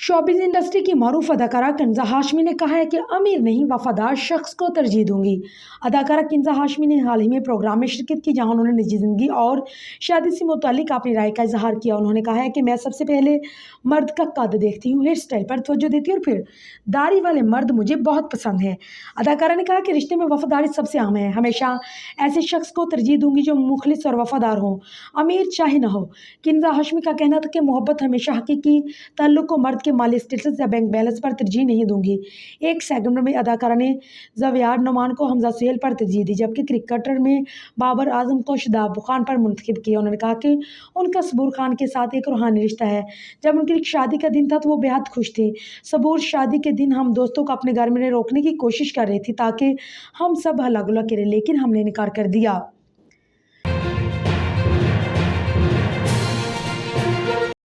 Showbiz industry की मरूफ अदाकारा किंज़ा हाशमी ने कहा है कि अमीर नहीं वफादार शख्स को तरजीह दूंगी। अदाकारा किंज़ा हाशमी ने हाल ही में प्रोग्राम में शिरकत की, जहां उन्होंने निजी ज़िंदगी और शादी से मुतालिक अपनी राय का इजहार किया। उन्होंने कहा है कि मैं सबसे पहले मर्द का कद देखती हूँ, हेयर स्टाइल पर तवज्जो देती हूँ और फिर दाढ़ी वाले मर्द मुझे बहुत पसंद है। अदाकारा ने कहा कि रिश्ते में वफादारी सबसे अहम है। हमेशा ऐसे शख्स को तरजीह दूंगी जो मुखलिस और वफादार हो, अमीर चाहे न हो। किंज़ा हाशमी का कहना था कि मोहब्बत हमेशा हकीकी ताल्लुक को मर्द के माली स्टेटस या बैंक बैलेंस पर तरजीह नहीं दूंगी। एक सेगमेंट में अदाकारा ने ज़वेयार नोमान को हमजा सुहेल पर तरजीह दी, जबकि क्रिकेटर में बाबर आजम को शादाब खान पर मुंतखब किया। उन्होंने कहा कि उनका सबूर खान के साथ एक रूहानी रिश्ता है। जब उनकी शादी का दिन था तो वो बेहद खुश थे। सबूर, शादी के दिन हम दोस्तों को अपने घर में रोकने की कोशिश कर रही थी ताकि हम सब हल्ला गुल्ला करें, लेकिन हमने इनकार कर दिया।